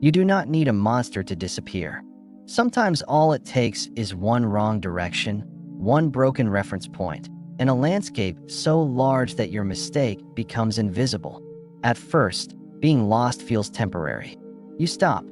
You do not need a monster to disappear. Sometimes all it takes is one wrong direction, one broken reference point, and a landscape so large that your mistake becomes invisible. At first, being lost feels temporary. You stop.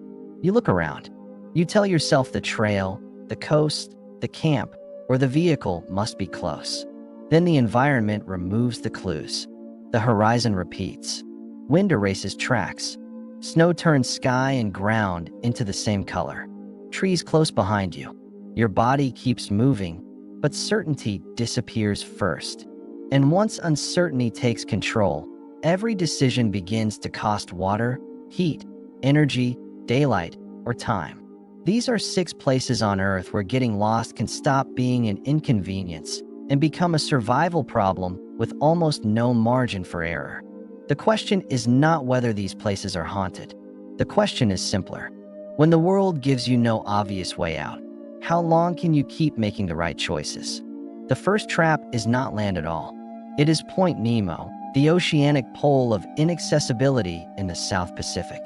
You look around. You tell yourself the trail, the coast, the camp, or the vehicle must be close. Then the environment removes the clues. The horizon repeats. Wind erases tracks. Snow turns sky and ground into the same color. Trees close behind you. Your body keeps moving, but certainty disappears first. And once uncertainty takes control, every decision begins to cost water, heat, energy, daylight, or time. These are 6 places on Earth where getting lost can stop being an inconvenience and become a survival problem with almost no margin for error. The question is not whether these places are haunted. The question is simpler. When the world gives you no obvious way out, how long can you keep making the right choices? The first trap is not land at all. It is Point Nemo, the oceanic pole of inaccessibility in the South Pacific.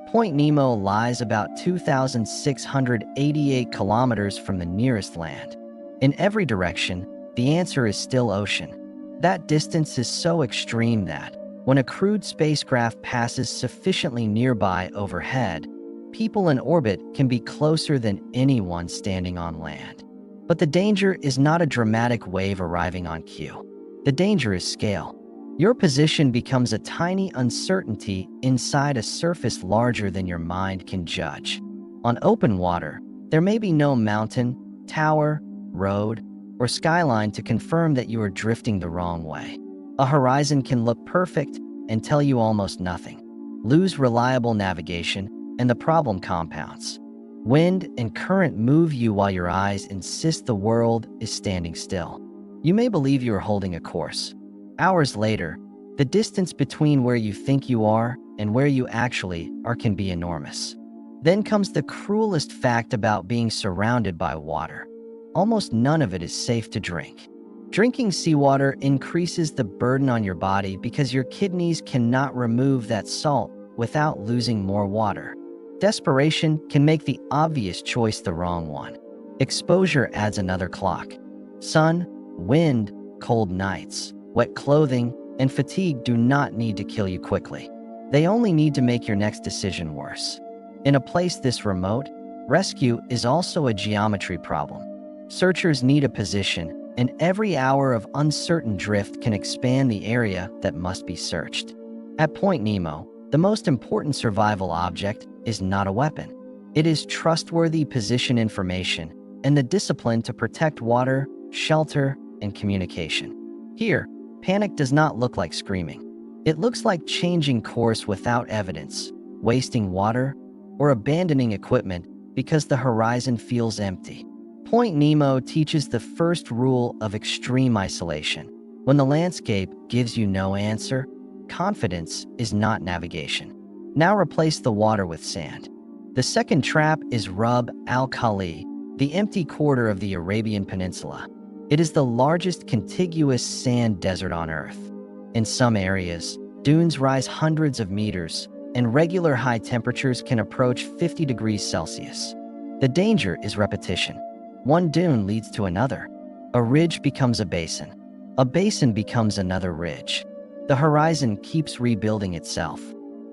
Point Nemo lies about 2,688 kilometers from the nearest land. In every direction, the answer is still ocean. That distance is so extreme that, when a crewed spacecraft passes sufficiently nearby overhead, people in orbit can be closer than anyone standing on land. But the danger is not a dramatic wave arriving on cue. The danger is scale. Your position becomes a tiny uncertainty inside a surface larger than your mind can judge. On open water, there may be no mountain, tower, road, or skyline to confirm that you are drifting the wrong way. A horizon can look perfect and tell you almost nothing. Lose reliable navigation, and the problem compounds. Wind and current move you while your eyes insist the world is standing still. You may believe you are holding a course. Hours later, the distance between where you think you are and where you actually are can be enormous. Then comes the cruelest fact about being surrounded by water. Almost none of it is safe to drink. Drinking seawater increases the burden on your body because your kidneys cannot remove that salt without losing more water. Desperation can make the obvious choice the wrong one. Exposure adds another clock. Sun, wind, cold nights, wet clothing, and fatigue do not need to kill you quickly. They only need to make your next decision worse. In a place this remote, rescue is also a geometry problem. Searchers need a position, and every hour of uncertain drift can expand the area that must be searched. At Point Nemo, the most important survival object is not a weapon. It is trustworthy position information and the discipline to protect water, shelter, and communication. Here, panic does not look like screaming. It looks like changing course without evidence, wasting water, or abandoning equipment because the horizon feels empty. Point Nemo teaches the first rule of extreme isolation. When the landscape gives you no answer, confidence is not navigation. Now replace the water with sand. The second trap is Rub al-Khali, the empty quarter of the Arabian Peninsula. It is the largest contiguous sand desert on Earth. In some areas, dunes rise hundreds of meters, and regular high temperatures can approach 50 degrees Celsius. The danger is repetition. One dune leads to another. A ridge becomes a basin. A basin becomes another ridge. The horizon keeps rebuilding itself.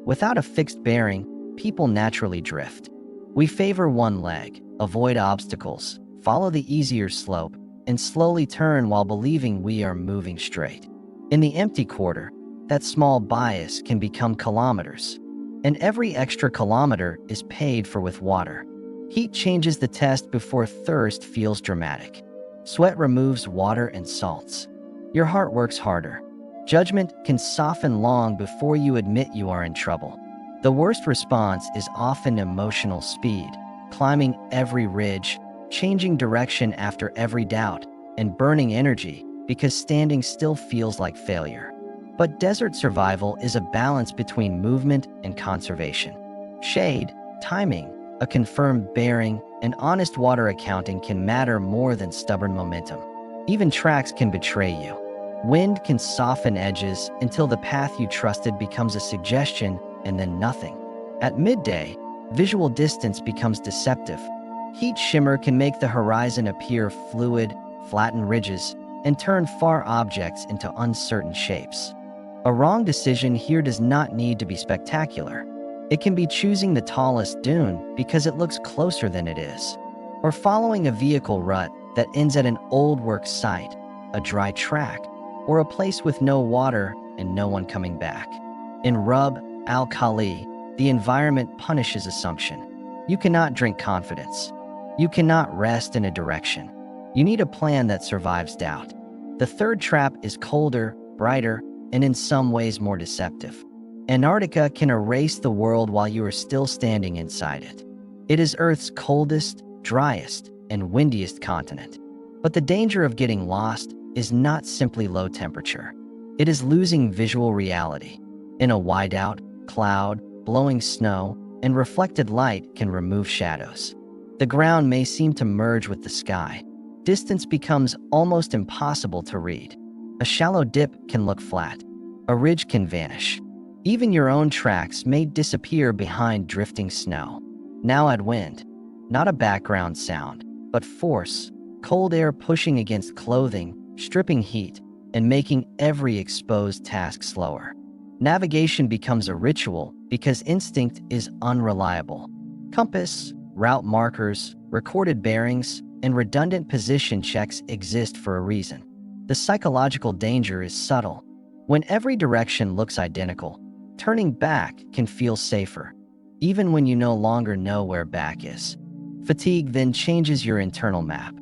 Without a fixed bearing, people naturally drift. We favor one leg, avoid obstacles, follow the easier slope, and slowly turn while believing we are moving straight. In the empty quarter, that small bias can become kilometers. And every extra kilometer is paid for with water. Heat changes the test before thirst feels dramatic. Sweat removes water and salts. Your heart works harder. Judgment can soften long before you admit you are in trouble. The worst response is often emotional speed, climbing every ridge, changing direction after every doubt, and burning energy because standing still feels like failure. But desert survival is a balance between movement and conservation. Shade, timing, a confirmed bearing, and honest water accounting can matter more than stubborn momentum. Even tracks can betray you. Wind can soften edges until the path you trusted becomes a suggestion and then nothing. At midday, Visual distance becomes deceptive. Heat shimmer can make the horizon appear fluid, flatten ridges, and turn far objects into uncertain shapes. A wrong decision here does not need to be spectacular. It can be choosing the tallest dune because it looks closer than it is, or following a vehicle rut that ends at an old work site, a dry track, or a place with no water and no one coming back. In Rub al-Khali, the environment punishes assumption. You cannot drink confidence. You cannot rest in a direction. You need a plan that survives doubt. The third trap is colder, brighter, and in some ways more deceptive. Antarctica can erase the world while you are still standing inside it. It is Earth's coldest, driest, and windiest continent. But the danger of getting lost is not simply low temperature. It is losing visual reality. In a whiteout, cloud, blowing snow, and reflected light can remove shadows. The ground may seem to merge with the sky. Distance becomes almost impossible to read. A shallow dip can look flat. A ridge can vanish. Even your own tracks may disappear behind drifting snow. Now add wind. Not a background sound, but force. Cold air pushing against clothing, stripping heat, and making every exposed task slower. Navigation becomes a ritual because instinct is unreliable. Compass, route markers, recorded bearings, and redundant position checks exist for a reason. The psychological danger is subtle. When every direction looks identical, turning back can feel safer, even when you no longer know where back is. Fatigue then changes your internal map.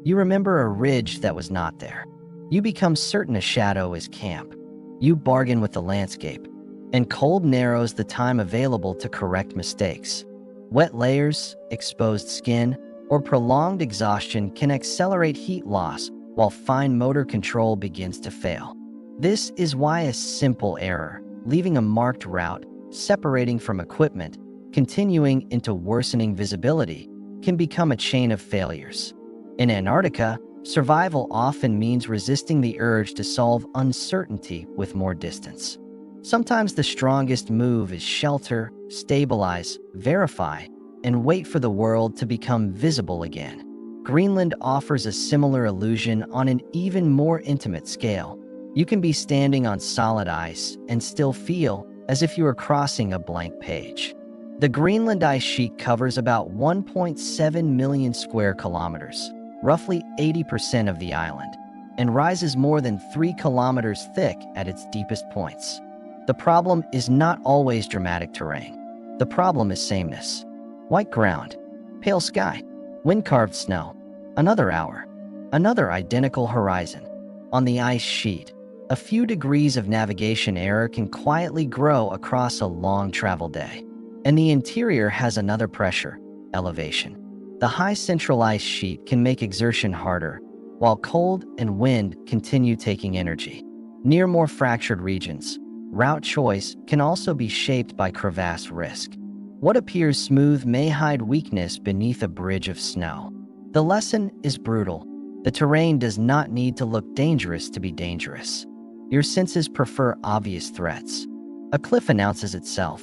You remember a ridge that was not there. You become certain a shadow is camp. You bargain with the landscape, and cold narrows the time available to correct mistakes. Wet layers, exposed skin, or prolonged exhaustion can accelerate heat loss while fine motor control begins to fail. This is why a simple error, leaving a marked route, separating from equipment, continuing into worsening visibility, can become a chain of failures. In Antarctica, survival often means resisting the urge to solve uncertainty with more distance. Sometimes the strongest move is shelter, stabilize, verify, and wait for the world to become visible again. Greenland offers a similar illusion on an even more intimate scale. You can be standing on solid ice and still feel as if you are crossing a blank page. The Greenland ice sheet covers about 1.7 million square kilometers, roughly 80% of the island, and rises more than 3 kilometers thick at its deepest points. The problem is not always dramatic terrain. The problem is sameness. White ground, pale sky, wind-carved snow, another hour, another identical horizon. On the ice sheet, a few degrees of navigation error can quietly grow across a long travel day. And the interior has another pressure, elevation. The high central ice sheet can make exertion harder, while cold and wind continue taking energy. Near more fractured regions, route choice can also be shaped by crevasse risk. What appears smooth may hide weakness beneath a bridge of snow. The lesson is brutal. The terrain does not need to look dangerous to be dangerous. Your senses prefer obvious threats. A cliff announces itself.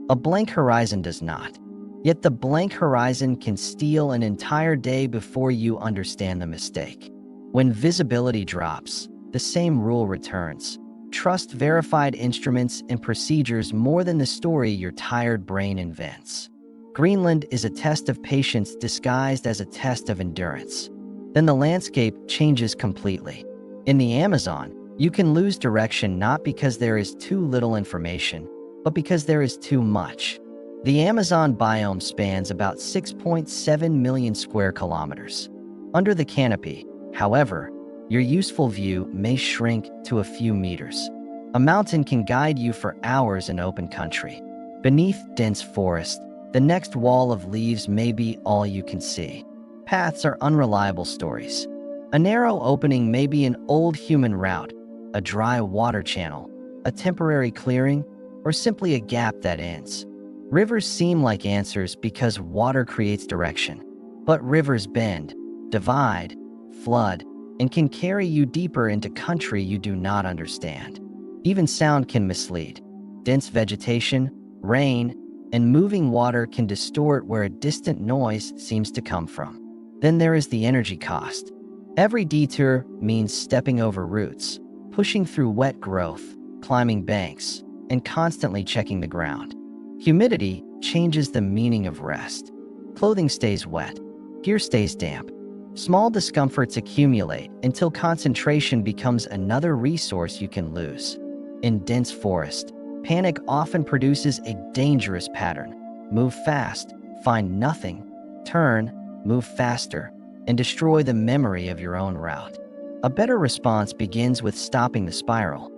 A blank horizon does not. Yet the blank horizon can steal an entire day before you understand the mistake. When visibility drops, the same rule returns. Trust verified instruments and procedures more than the story your tired brain invents. Greenland is a test of patience disguised as a test of endurance. Then the landscape changes completely. In the Amazon, you can lose direction not because there is too little information, but because there is too much. The Amazon biome spans about 6.7 million square kilometers. Under the canopy, however, your useful view may shrink to a few meters. A mountain can guide you for hours in open country. Beneath dense forest, the next wall of leaves may be all you can see. Paths are unreliable stories. A narrow opening may be an old human route, a dry water channel, a temporary clearing, or simply a gap that ends. Rivers seem like answers because water creates direction. But rivers bend, divide, flood, and can carry you deeper into country you do not understand. Even sound can mislead. Dense vegetation, rain, and moving water can distort where a distant noise seems to come from. Then there is the energy cost. Every detour means stepping over roots, pushing through wet growth, climbing banks, and constantly checking the ground. Humidity changes the meaning of rest. Clothing stays wet, gear stays damp. Small discomforts accumulate until concentration becomes another resource you can lose. In dense forest, panic often produces a dangerous pattern. Move fast, find nothing, turn, move faster, and destroy the memory of your own route. A better response begins with stopping the spiral.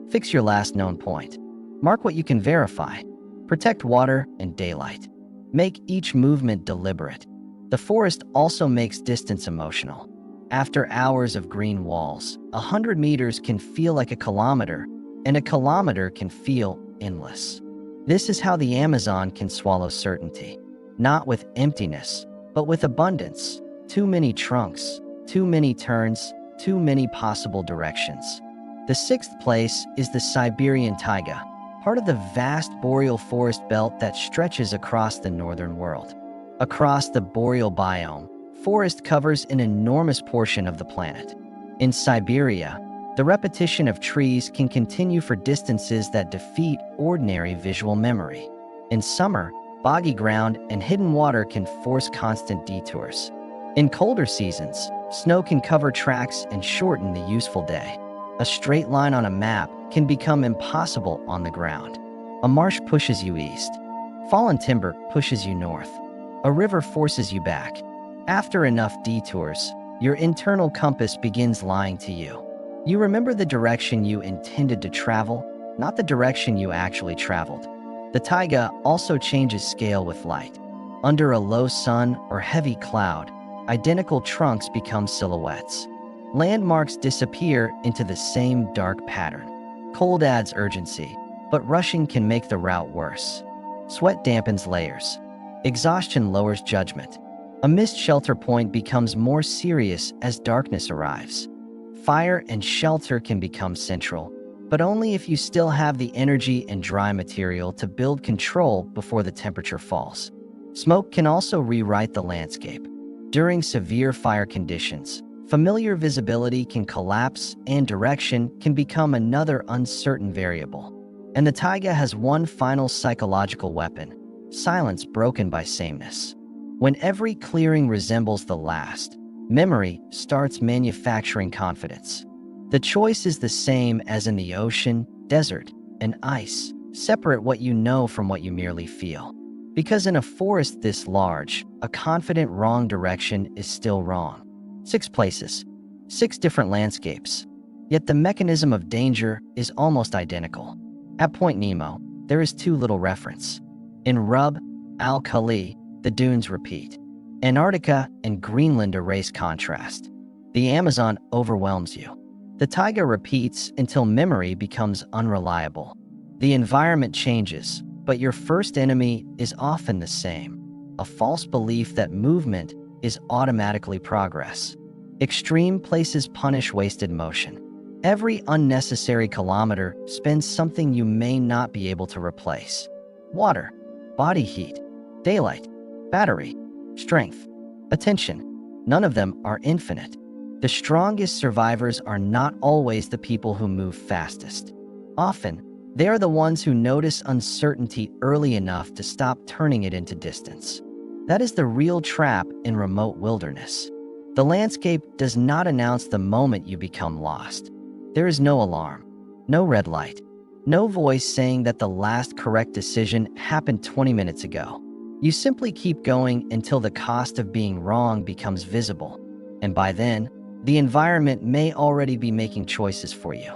Fix your last known point. Mark what you can verify. Protect water and daylight. Make each movement deliberate. The forest also makes distance emotional. After hours of green walls, 100 meters can feel like a kilometer, and a kilometer can feel endless. This is how the Amazon can swallow certainty. Not with emptiness, but with abundance. Too many trunks, too many turns, too many possible directions. The sixth place is the Siberian Taiga, part of the vast boreal forest belt that stretches across the northern world. Across the boreal biome, forest covers an enormous portion of the planet. In Siberia, the repetition of trees can continue for distances that defeat ordinary visual memory. In summer, boggy ground and hidden water can force constant detours. In colder seasons, snow can cover tracks and shorten the useful day. A straight line on a map can become impossible on the ground. A marsh pushes you east. Fallen timber pushes you north. A river forces you back. After enough detours, your internal compass begins lying to you. You remember the direction you intended to travel, not the direction you actually traveled. The taiga also changes scale with light. Under a low sun or heavy cloud, identical trunks become silhouettes. Landmarks disappear into the same dark pattern. Cold adds urgency, but rushing can make the route worse. Sweat dampens layers. Exhaustion lowers judgment. A missed shelter point becomes more serious as darkness arrives. Fire and shelter can become central, but only if you still have the energy and dry material to build control before the temperature falls. Smoke can also rewrite the landscape. During severe fire conditions, familiar visibility can collapse and direction can become another uncertain variable. And the taiga has one final psychological weapon: silence broken by sameness. When every clearing resembles the last, memory starts manufacturing confidence. The choice is the same as in the ocean, desert, and ice. Separate what you know from what you merely feel. Because in a forest this large, a confident wrong direction is still wrong. 6 places, 6 different landscapes. Yet the mechanism of danger is almost identical. At Point Nemo, there is too little reference. In Rub al Khali, the dunes repeat. Antarctica and Greenland erase contrast. The Amazon overwhelms you. The taiga repeats until memory becomes unreliable. The environment changes, but your first enemy is often the same: a false belief that movement is automatically progress. Extreme places punish wasted motion. Every unnecessary kilometer spends something you may not be able to replace. Water, body heat, daylight, battery, strength, attention. None of them are infinite. The strongest survivors are not always the people who move fastest. Often, they are the ones who notice uncertainty early enough to stop turning it into distance. That is the real trap in remote wilderness. The landscape does not announce the moment you become lost. There is no alarm, no red light, no voice saying that the last correct decision happened 20 minutes ago. You simply keep going until the cost of being wrong becomes visible. And by then, the environment may already be making choices for you.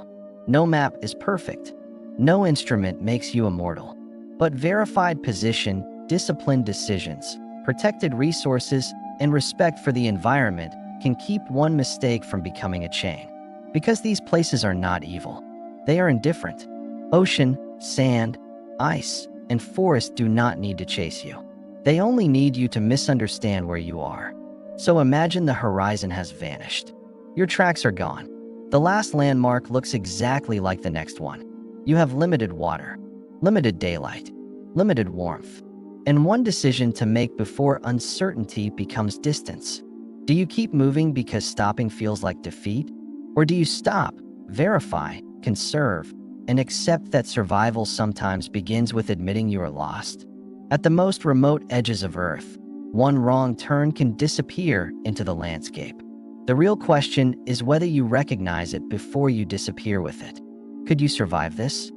No map is perfect. No instrument makes you immortal. But verified position, disciplined decisions, protected resources, and respect for the environment can keep one mistake from becoming a chain. Because these places are not evil. They are indifferent. Ocean, sand, ice, and forest do not need to chase you. They only need you to misunderstand where you are. So imagine the horizon has vanished. Your tracks are gone. The last landmark looks exactly like the next one. You have limited water, limited daylight, limited warmth, and one decision to make before uncertainty becomes distance. Do you keep moving because stopping feels like defeat? Or do you stop, verify, conserve, and accept that survival sometimes begins with admitting you are lost? At the most remote edges of Earth, one wrong turn can disappear into the landscape. The real question is whether you recognize it before you disappear with it. Could you survive this?